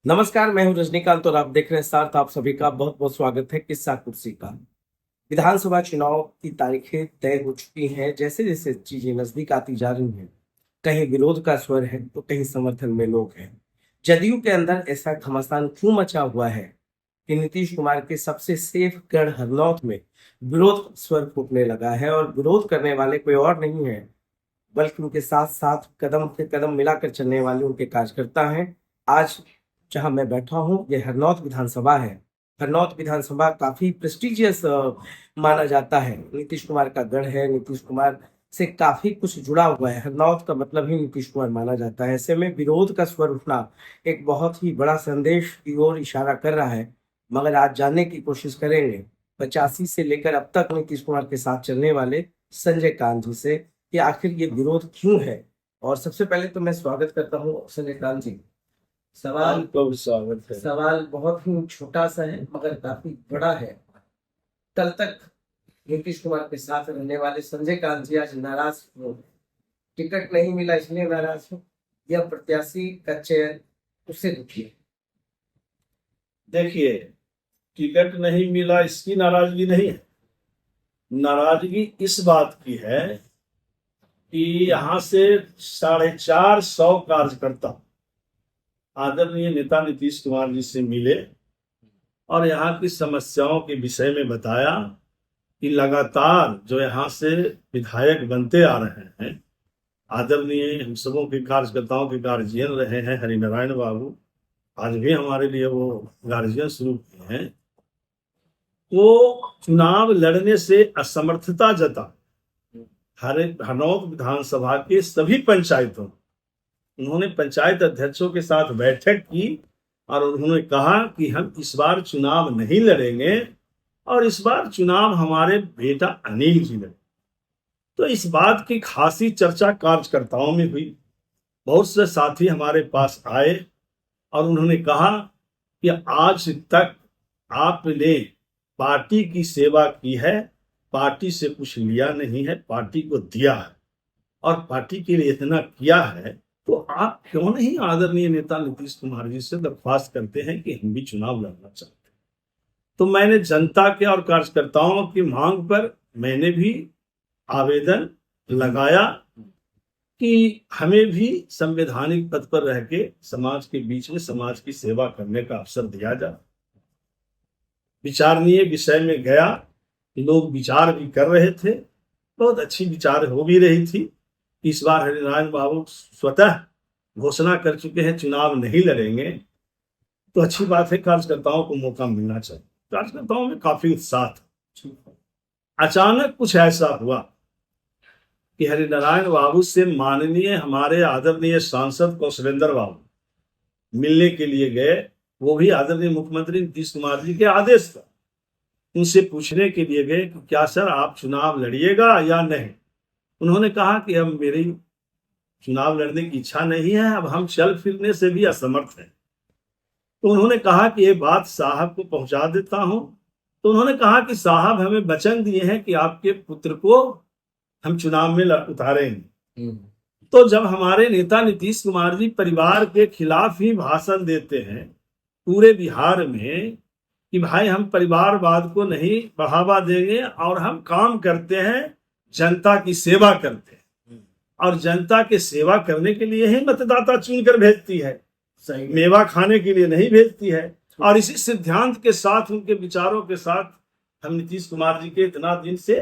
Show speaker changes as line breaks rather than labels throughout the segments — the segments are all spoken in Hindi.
नमस्कार, मैं हूं रजनीकांत और आप देख रहे हैं साथ। आप सभी का बहुत बहुत स्वागत है किस्सा कुर्सी का। विधानसभा चुनाव की तारीखें तय हो चुकी हैं। जैसे जैसे चीजें नजदीक आती जा रही हैं, कहीं विरोध का स्वर है तो कहीं समर्थन में लोग हैं। जदयू के अंदर ऐसा घमासान क्यों मचा हुआ है कि नीतीश कुमार के सबसे सेफ गढ़ हरनौत में विरोध स्वर फूटने लगा है, और विरोध करने वाले कोई और नहीं है बल्कि उनके साथ साथ कदम से कदम मिलाकर चलने वाले उनके कार्यकर्ता हैं। आज जहां मैं बैठा हूं, ये हरनौत विधानसभा है। हरनौत विधानसभा काफी प्रेस्टिजियस माना जाता है। नीतीश कुमार का गढ़ है, नीतीश कुमार से काफी कुछ जुड़ा हुआ है। हरनौत का मतलब ही नीतीश कुमार माना जाता है। ऐसे में विरोध का स्वर उठना एक बहुत ही बड़ा संदेश की ओर इशारा कर रहा है। मगर आज जानने की कोशिश करेंगे 85 से लेकर अब तक नीतीश कुमार के साथ चलने वाले संजय कांत जी से कि आखिर ये विरोध क्यों है। और सबसे पहले तो मैं स्वागत करता हूँ संजय कांत जी। सवाल
स्वागत है।
सवाल बहुत ही छोटा सा है मगर काफी बड़ा है। कल तक नीतीश कुमार के साथ रहने वाले संजय कांत जी आज नाराज हो। टिकट नहीं मिला इसलिए नाराज हो, यह प्रत्याशी का चयन उससे दुखी है।
देखिए, टिकट नहीं मिला इसकी नाराजगी नहीं है। नाराजगी इस बात की है कि यहाँ से 450 कार्यकर्ता आदरणीय नेता नीतीश कुमार जी से मिले और यहाँ की समस्याओं के विषय में बताया कि लगातार जो यहाँ से विधायक बनते आ रहे हैं, आदरणीय हम सबों के कार्यकर्ताओं के गार्जियन रहे हैं हरिनारायण बाबू, आज भी हमारे लिए वो गार्जियन शुरू किए हैं, वो चुनाव लड़ने से असमर्थता जता हरनौत विधानसभा के सभी पंचायतों उन्होंने पंचायत अध्यक्षों के साथ बैठक की और उन्होंने कहा कि हम इस बार चुनाव नहीं लड़ेंगे और इस बार चुनाव हमारे बेटा अनिल जी लड़े। तो इस बात की खासी चर्चा कार्यकर्ताओं में हुई। बहुत से साथी हमारे पास आए और उन्होंने कहा कि आज तक आपने पार्टी की सेवा की है, पार्टी से कुछ लिया नहीं है, पार्टी को दिया है और पार्टी के लिए इतना किया है, तो आप क्यों नहीं आदरणीय नेता नीतीश कुमार जी से दरख्वास्त करते हैं कि हम भी चुनाव लड़ना चाहते हैं। तो मैंने जनता के और कार्यकर्ताओं की मांग पर मैंने भी आवेदन लगाया कि हमें भी संवैधानिक पद पर रह के समाज के बीच में समाज की सेवा करने का अवसर दिया जाए। विचारणीय विषय में गया, लोग विचार भी कर रहे थे, बहुत अच्छी विचार हो भी रही थी। इस बार हरिनारायण बाबू स्वतः घोषणा कर चुके हैं चुनाव नहीं लड़ेंगे, तो अच्छी बात है, कार्यकर्ताओं को मौका मिलना चाहिए। कार्यकर्ताओं में काफी उत्साह था। अचानक कुछ ऐसा हुआ कि हरिनारायण बाबू से माननीय हमारे आदरणीय सांसद कौशलेंद्र बाबू मिलने के लिए गए, वो भी आदरणीय मुख्यमंत्री नीतीश कुमार जी के आदेश पर। उनसे पूछने के लिए गए कि क्या सर आप चुनाव लड़िएगा या नहीं। उन्होंने कहा कि अब मेरी चुनाव लड़ने की इच्छा नहीं है, अब हम चल फिरने से भी असमर्थ हैं। तो उन्होंने कहा कि ये बात साहब को पहुंचा देता हूं। तो उन्होंने कहा कि साहब हमें वचन दिए हैं कि आपके पुत्र को हम चुनाव में उतारेंगे। तो जब हमारे नेता नीतीश कुमार जी परिवार के खिलाफ ही भाषण देते हैं पूरे बिहार में कि भाई हम परिवारवाद को नहीं बढ़ावा देंगे और हम काम करते हैं, जनता की सेवा करते हैं और जनता के सेवा करने के लिए ही मतदाता चुनकर भेजती है, मेवा खाने के लिए नहीं भेजती है। और इसी सिद्धांत के साथ, उनके विचारों के साथ हम नीतीश कुमार जी के इतना दिन से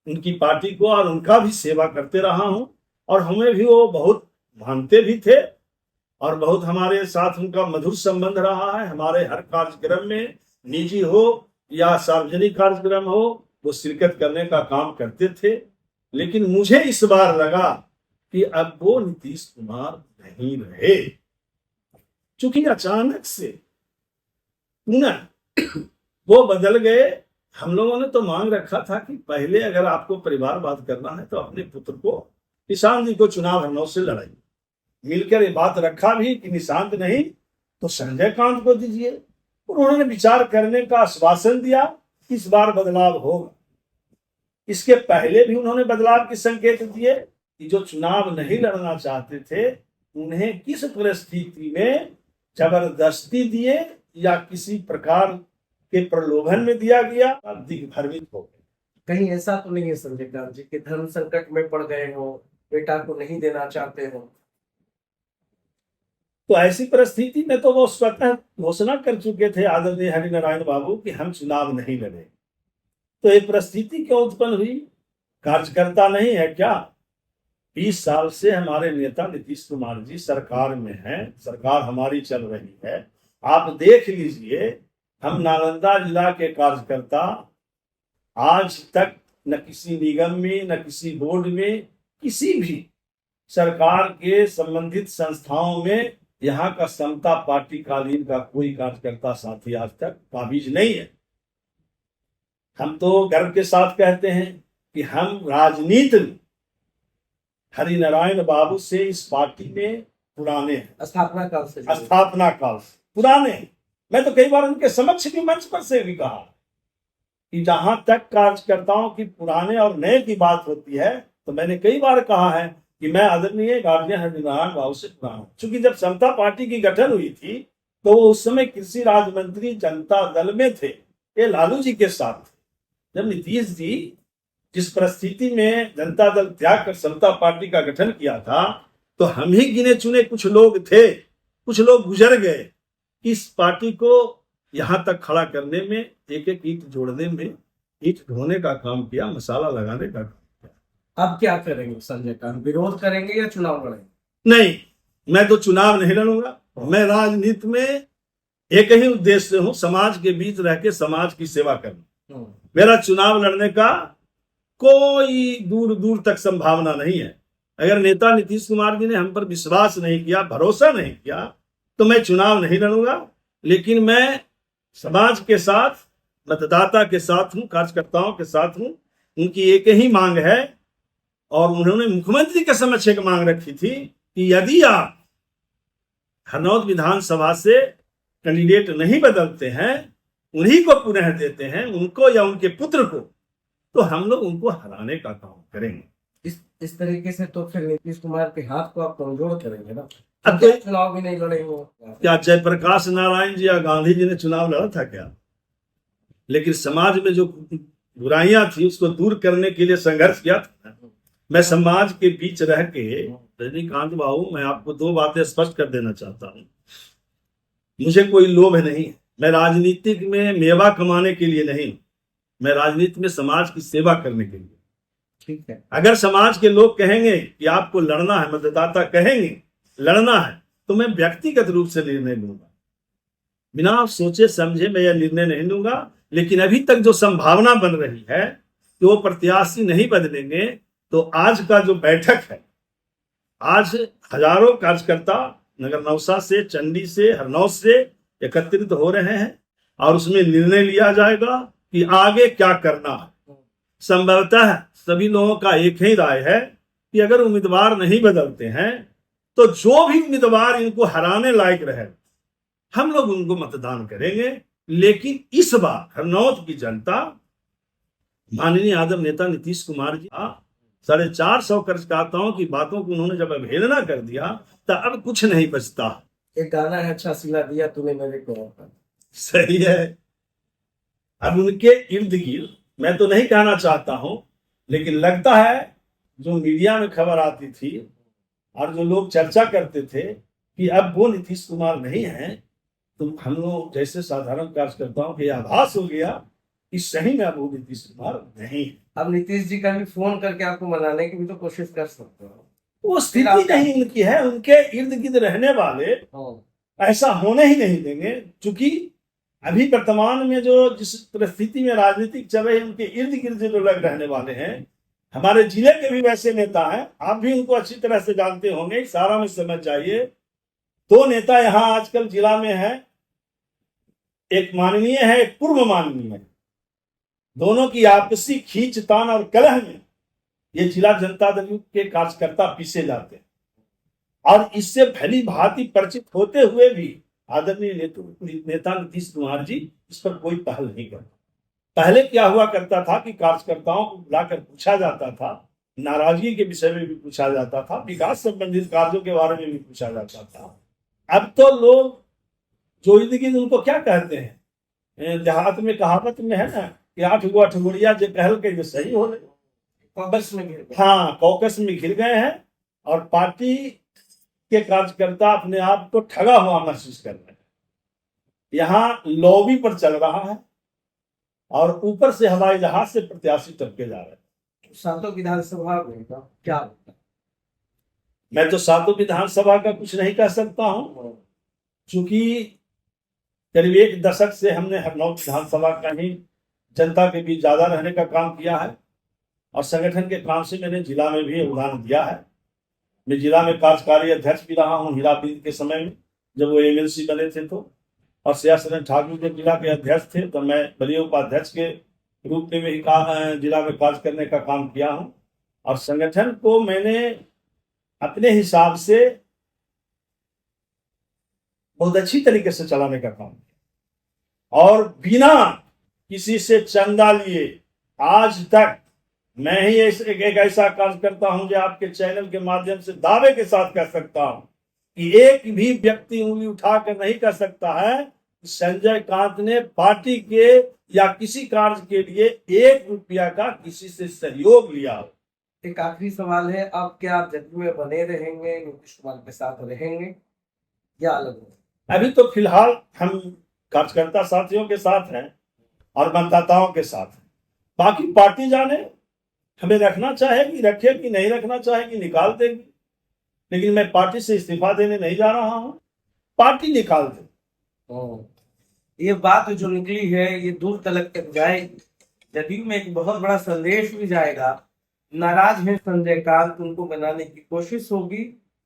उनकी पार्टी को और उनका भी सेवा करते रहा हूं और हमें भी वो बहुत मानते भी थे और बहुत हमारे साथ उनका मधुर संबंध रहा है। हमारे हर कार्यक्रम में, निजी हो या सार्वजनिक कार्यक्रम हो, वो शिरकत करने का काम करते थे। लेकिन मुझे इस बार लगा कि अब वो नीतीश कुमार नहीं रहे, क्योंकि अचानक से पुनः वो बदल गए। हम लोगों ने तो मांग रखा था कि पहले अगर आपको परिवारवाद करना है तो अपने पुत्र को, निशांत जी को चुनाव हरनौत से लड़ाइए। मिलकर ये बात रखा भी कि निशांत नहीं तो संजय कांत को दीजिए। उन्होंने विचार करने का आश्वासन दिया, इस बार बदलाव होगा। इसके पहले भी उन्होंने बदलाव के संकेत दिए कि जो चुनाव नहीं लड़ना चाहते थे उन्हें किस परिस्थिति में जबरदस्ती दिए या किसी प्रकार के प्रलोभन में दिया गया, दिग्भ्रमित हो गए।
कहीं ऐसा तो नहीं है संजय कांत जी कि धर्म संकट में पड़ गए हो, बेटा को नहीं देना चाहते हो?
तो ऐसी परिस्थिति में तो वो स्वतः घोषणा कर चुके थे आदरणीय हरिनारायण बाबू कि हम चुनाव नहीं लड़े। तो ये परिस्थिति क्यों उत्पन्न हुई? कार्यकर्ता नहीं है क्या? 20 साल से हमारे नेता नीतीश कुमार जी सरकार में हैं, सरकार हमारी चल रही है। आप देख लीजिए, हम नालंदा जिला के कार्यकर्ता आज तक न किसी निगम में, न किसी बोर्ड में, किसी भी सरकार के संबंधित संस्थाओं में यहाँ का समता पार्टी कालीन का कोई कार्यकर्ता साथी आज तक काबिज नहीं है। हम तो गर्व के साथ कहते हैं कि हम राजनीति में हरिनारायण बाबू से इस पार्टी में पुराने हैं,
स्थापना काल से
पुराने हैं। मैं तो कई बार उनके समक्ष भी मंच पर से भी कहा कि जहां तक कार्यकर्ताओं की पुराने और नए की बात होती है, तो मैंने कई बार कहा है कि मैं आदरणीय गार्जियन हरिनारायण बाबू से पुराना हूं। चूंकि जब समता पार्टी की गठन हुई थी तो वो उस समय कृषि राज्य मंत्री जनता दल में थे, ये लालू जी के साथ थे। जब नीतीश जी जिस परिस्थिति में जनता दल त्याग कर समता पार्टी का गठन किया था, तो हम ही गिने चुने कुछ लोग थे, कुछ लोग गुजर गए। इस पार्टी को यहां तक खड़ा करने में, एक एक ईंट जोड़ने में, ईंट ढोने का काम किया, मसाला लगाने का काम किया।
अब क्या करेंगे संजय कांत? विरोध करेंगे या चुनाव लड़ेंगे?
नहीं, मैं तो चुनाव नहीं लड़ूंगा। मैं राजनीति में एक ही उद्देश्य से हूं, समाज के बीच रह के समाज की सेवा करना। मेरा चुनाव लड़ने का कोई दूर दूर तक संभावना नहीं है। अगर नेता नीतीश कुमार जी ने हम पर विश्वास नहीं किया, भरोसा नहीं किया, तो मैं चुनाव नहीं लड़ूंगा। लेकिन मैं समाज के साथ, मतदाता के साथ हूं, कार्यकर्ताओं के साथ हूं। उनकी एक ही मांग है, और उन्होंने मुख्यमंत्री के समक्ष एक मांग रखी थी कि यदि आप हरनौत विधानसभा से कैंडिडेट नहीं बदलते हैं, उन्हीं को पुनः देते हैं, उनको या उनके पुत्र को, तो हम लोग उनको हराने का काम करेंगे।
इस तरीके से तो फिर नीतीश कुमार के हाथ को आप कमजोर करेंगे ना।
अब तो
चुनाव भी नहीं लड़ेंगे।
क्या जयप्रकाश नारायण जी या गांधी जी ने चुनाव लड़ा था क्या? लेकिन समाज में जो बुराइयां थी उसको दूर करने के लिए संघर्ष किया था। मैं समाज के बीच रह के, रजनीकांत बाबू, मैं आपको 2 बातें स्पष्ट कर देना चाहता हूं। मुझे कोई लोभ नहीं है। मैं राजनीतिक में मेवा कमाने के लिए नहीं, मैं राजनीति में समाज की सेवा करने के लिए।
ठीक है।
अगर समाज के लोग कहेंगे कि आपको लड़ना है, मतदाता कहेंगे लड़ना है, तो मैं व्यक्तिगत रूप से निर्णय लूंगा। बिना सोचे समझे मैं यह निर्णय नहीं लूंगा। लेकिन अभी तक जो संभावना बन रही है कि वो प्रत्याशी नहीं बदलेंगे, तो आज का जो बैठक है, आज हजारों कार्यकर्ता नगर नौसा से, चंडी से, हरनौत से एकत्रित हो रहे हैं, और उसमें निर्णय लिया जाएगा कि आगे क्या करना है। संभवतः सभी लोगों का एक ही राय है कि अगर उम्मीदवार नहीं बदलते हैं, तो जो भी उम्मीदवार इनको हराने लायक रहे, हम लोग उनको मतदान करेंगे। लेकिन इस बार हरनौत की जनता माननीय आदम नेता नीतीश कुमार जी 450 कार्यकर्ताओं की बातों को उन्होंने जब अवहेलना कर दिया, तो अब कुछ नहीं बचता।
एक गाना है, अच्छा सिला दिया तूने मेरे को।
सही है। अब उनके इर्द गिर्द, मैं तो नहीं कहना चाहता हूं, लेकिन लगता है जो मीडिया में खबर आती थी और जो लोग चर्चा करते थे कि अब वो नीतीश कुमार नहीं है, तो हम लोग जैसे साधारण कार्यकर्ताओं को आभास हो गया कि सही में अब वो नीतीश कुमार नहीं है।
अब नीतीश जी का भी फोन करके आपको मनाने की भी तो कोशिश कर सकते हो।
वो स्थिति नहीं उनकी है। उनके इर्द गिर्द रहने वाले ऐसा होने ही नहीं देंगे। क्योंकि अभी वर्तमान में जो जिस परिस्थिति में राजनीतिक चल रही है, उनके इर्द गिर्द जो लोग रहने वाले हैं, हमारे जिले के भी वैसे नेता हैं, आप भी उनको अच्छी तरह से जानते होंगे, सारा में समझ जाइए। 2 नेता यहाँ आजकल जिला में है, एक माननीय है, एक पूर्व माननीय है। दोनों की आपसी खींचतान और कलह में ये जिला जनता दल के कार्यकर्ता पीछे जाते हैं, और इससे भली भांति परिचित होते हुए भी आदरणीय नेता नीतीश कुमार जी इस पर कोई पहल नहीं करते। पहले क्या हुआ करता था कि कार्यकर्ताओं को बुलाकर पूछा जाता था, नाराजगी के विषय में भी पूछा जाता था, विकास संबंधित कार्यों के बारे में भी पूछा जाता था। अब तो लोग जो लेकिन उनको क्या कहते हैं, देहात में कहावत में है ना कि 8 गो अठगोरिया जो कहल के जो सही हो गए,
कांग्रेस में गिर गए।
हाँ कॉकस में घिर गए हैं और पार्टी के कार्यकर्ता अपने आप को ठगा हुआ महसूस कर रहे हैं। यहाँ लॉबी पर चल रहा है और ऊपर से हवाई जहाज से प्रत्याशी टपके जा रहे हैं।
सातों विधानसभा में ना क्या होता है?
मैं तो सातों विधानसभा का कुछ नहीं कह सकता हूँ, क्योंकि करीब 1 दशक से हमने हरनौत विधानसभा का ही जनता के बीच ज्यादा रहने का काम किया है और संगठन के काम से मैंने जिला में भी योगदान दिया है। मैं जिला में कार्यकारी अध्यक्ष भी रहा हूँ हीराबीन के समय में, जब वो एमएलसी बने थे तो, और सियासरन ठाकुर जब जिला के अध्यक्ष थे तो मैं बलिया उपाध्यक्ष के रूप में ही जिला में कार्य करने का काम किया हूँ। और संगठन को मैंने अपने हिसाब से बहुत अच्छी तरीके से चलाने का काम किया और बिना किसी से चंदा लिए आज तक मैं ही एक ऐसा कार्य करता हूं जो आपके चैनल के माध्यम से दावे के साथ कह सकता हूं कि एक भी व्यक्ति उंगली उठाकर नहीं कह सकता है कि संजय कांत ने पार्टी के या किसी कार्य के लिए 1 रुपया का किसी से सहयोग लिया हो।
एक आखिरी सवाल है, आप क्या जदयू में बने रहेंगे, नीतीश कुमार के साथ रहेंगे या अलग होंगे?
अभी तो फिलहाल हम कार्यकर्ता साथियों के साथ हैं और मतदाताओं के साथ हैं। बाकी पार्टी जाने हमें रखना चाहेगी रखेगी, नहीं रखना चाहेगी निकाल देगी, लेकिन मैं पार्टी से इस्तीफा देने नहीं जा रहा हूं, पार्टी निकाल दे।
ये बात जो निकली है ये दूर तलक तक जाएगी, जदयू में एक बहुत बड़ा संदेश भी जाएगा। नाराज है संजय कांत, उनको बनाने की कोशिश होगी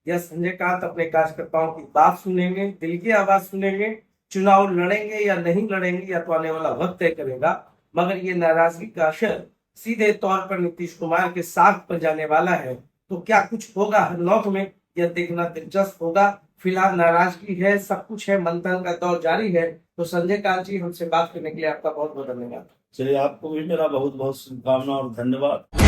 या संजय कांत अपने कार्यकर्ताओं की बात सुनेंगे, दिल की आवाज सुनेंगे, चुनाव लड़ेंगे या नहीं लड़ेंगे या तो आने वाला वक्त तय करेगा। मगर ये नाराजगी का असर सीधे तौर पर नीतीश कुमार के साथ पर जाने वाला है, तो क्या कुछ होगा हरनौत में यह देखना दिलचस्प होगा। फिलहाल नाराजगी है, सब कुछ है, मंथन का दौर जारी है। तो संजय कांत जी, हमसे बात करने के लिए आपका बहुत बहुत धन्यवाद।
चलिए, आपको भी मेरा बहुत बहुत शुभकामना और धन्यवाद।